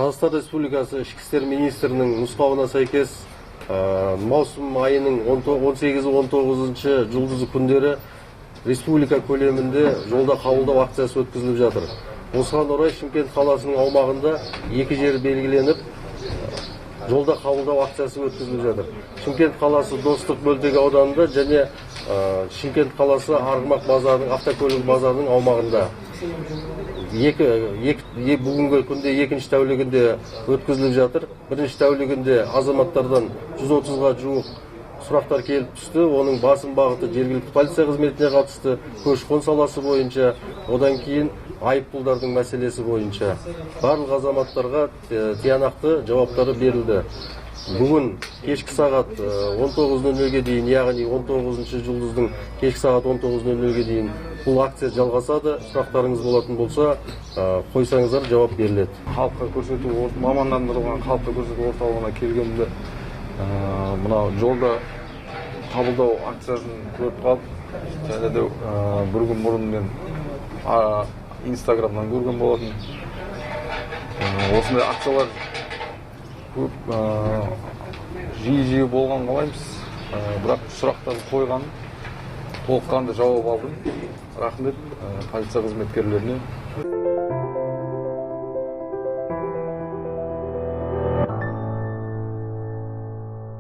Қазақстан Республикасы Ішкі істер министрінің нұсқауына сәйкес маусым айының 18-19 жұлдызы күндері республика көлемінде жолда қабылдау акциясы өткізіліп жатыр. Осыған орай Шымкент қаласының аумағында екі жер белгіленіп, жолда қабылдау акциясы өткізіліп жатыр. Шымкент қаласы Достық мөлтек ауданында және Шымкент қаласы Арғымақ базарының, автокөлік базарының аумағында. Бүгінгі күнде екінші тәулігінде өткізіліп жатыр. Бірінші тәулігінде азаматтардан 130-ға жуық сұрақтар келіп түсті. Оның басым бағыты жергілікті полиция қызметіне қатысты, көші-қон саласы бойынша, одан кейін айыппұлдардың мәселесі бойынша. Барлық азаматтарға тиянақты жауаптары берілді. Бүгін кешкі сағат 19:00-ге дейін, яғни 19-шы жұлдыздың кешкі сағат 19:00-ге дейін бұл акция жалғасады. Сұрақтарыңыз болатын болса, қойсаңыздар жауап беріледі. Халыққа көрсету, мамандандырылған халыққа көрсету орталығына келгенде мына жолда қабылдау акциясын көріп қалып, және де бір күн бұрын мен Инстаграмнан көрген болатын. Осындай акциялар көп жиі болған қалаймыз. Бірақ сұрақтарды қойған, толыққанды жауап алдым. Рахмет полиция қызметкерлеріне.